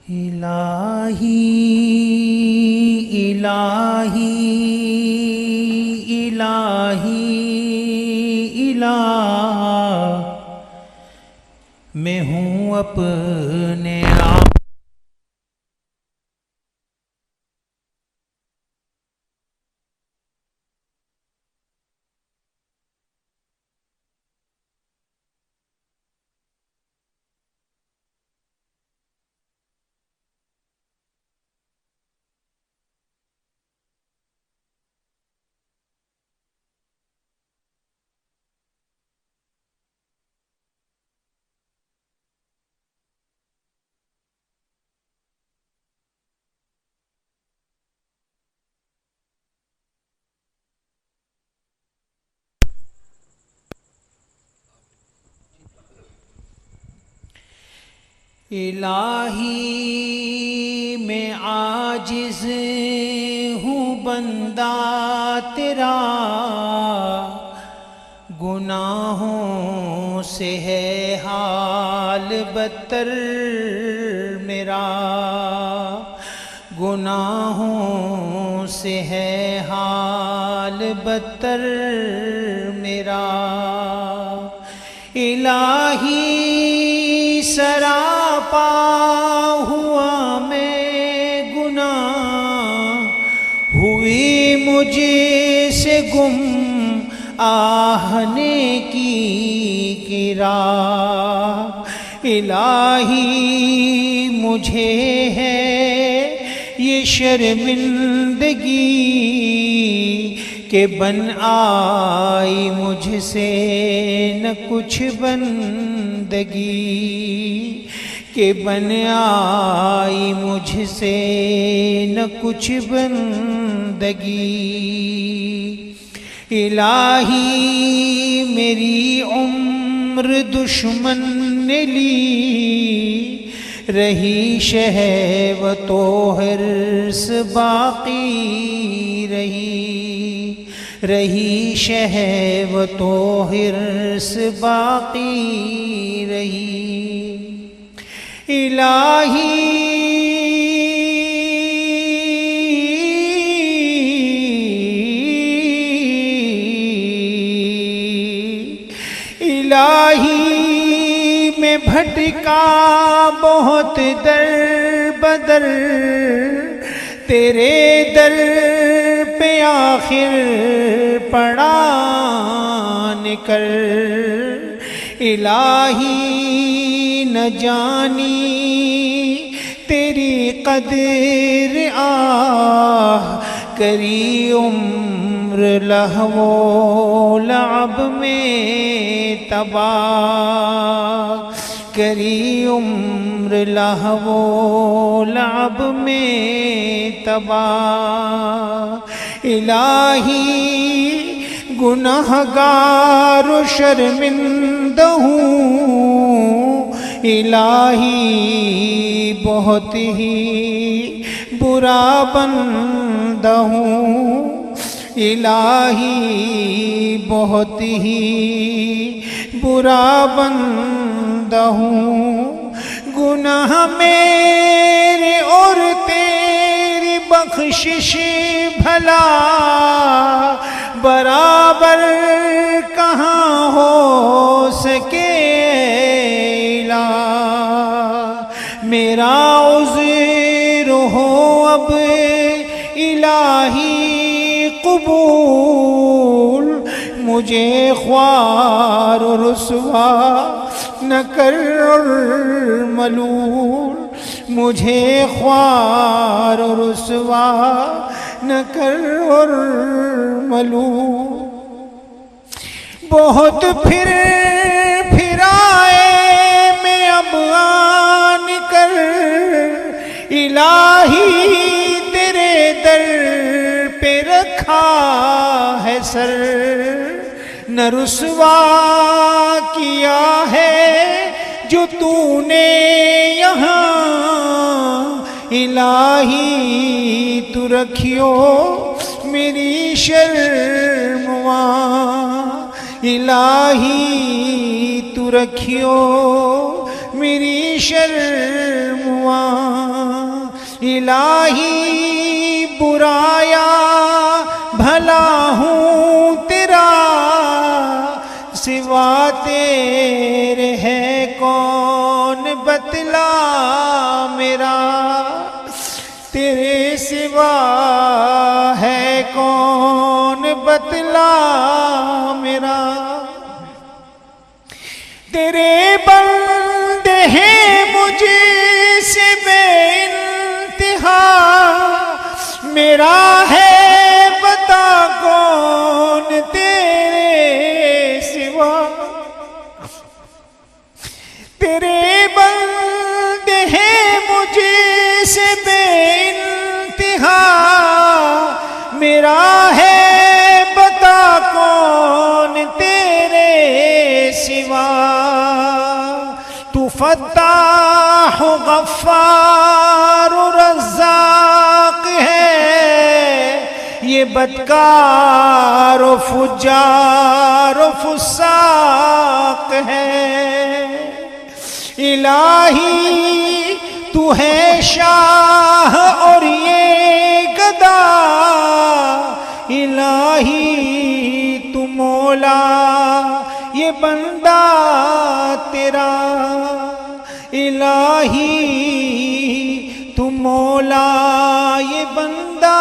الہی الہی الہی الہ میں ہوں اپنے آپ الہی میں عاجز ہوں بندہ تیرا، گناہوں سے ہے حال بدتر میرا، گناہوں سے ہے حال بدتر میرا۔ الہی سراپا ہوا میں گناہ، ہوئی مجھ سے گم آہنے کی راہ۔ الہی مجھے ہے یہ شرمندگی کہ بن آئی مجھ سے نہ کچھ بندگی، کہ بن آئی مجھ سے نہ کچھ بندگی۔ الہی میری عمر دشمن نے لی، رہی شہوت و حرص باقی رہی شہوت و حرص باقی رہی۔ الہی میں بھٹکا بہت در بدر، تیرے در پہ آخر پڑا نکل۔ الہی نہ جانی تیری قدر کری عمر لہو و لعب میں تباہ، کری عمر لہو و لعب میں تباہ۔ الہی گناہگار و شرمندہ ہوں، الہی بہت ہی برا بندہ ہوں، الہی بہت ہی برا بندہ ہوں۔ گناہ میرے اور تیری بخشش بھلا برابر کہاں ہو سکے الہ۔ میرا عذر ہو اب الہی قبول، مجھے خوار و رسوا نہ کر ملول، مجھے خوار و رسوا نہ کر ملول۔ بہت پھر پھرائے میں اب آن کر، الہی تیرے در پہ رکھا ہے سر، نہ رسوا کیا ہے جو تو نے یہاں، الہی تو رکھیو میری شرم وہاں، الہی تو رکھیو میری شرم وہاں۔ الہی برایا بھلا ہوں تیرا، سوا تیرے ہے کون بتلا میرا، تیرے سوا ہے کون بتلا میرا، تیرے بندے ہیں مجھے سے بے انتہا، میرا ہے بتا کون تیرے سوا، تیرے بندے ہیں مجھے سے بے انتہا، میرا ہے بتا کون تیرے سوا، تو فتاح غفار رزاق ہے، یہ بدکار و فجار و فساق ہے، الہی تو ہے شاہ اور یہ گدا، الہی تو مولا یہ بندہ تیرا، الہی تو مولا یہ بندہ